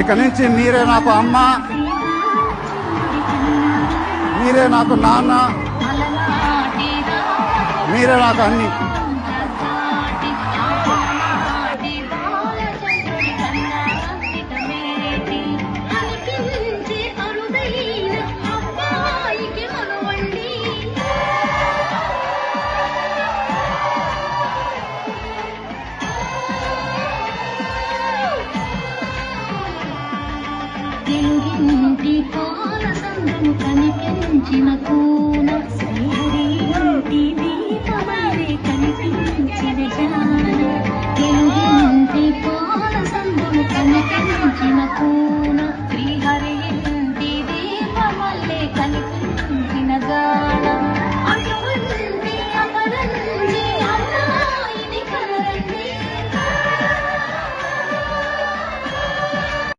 ఇక నుంచి మీరే నాకు అమ్మ, మీరే నాకు నాన్న, మీరే నాకు అన్ని. తెలుగింటి పాలసంద్రము కనిపించిన కూన శ్రీహరి దీపమై కనిపించిన జ్ఞాన. తెలుగింటి పాలసంద్రము కనిపించిన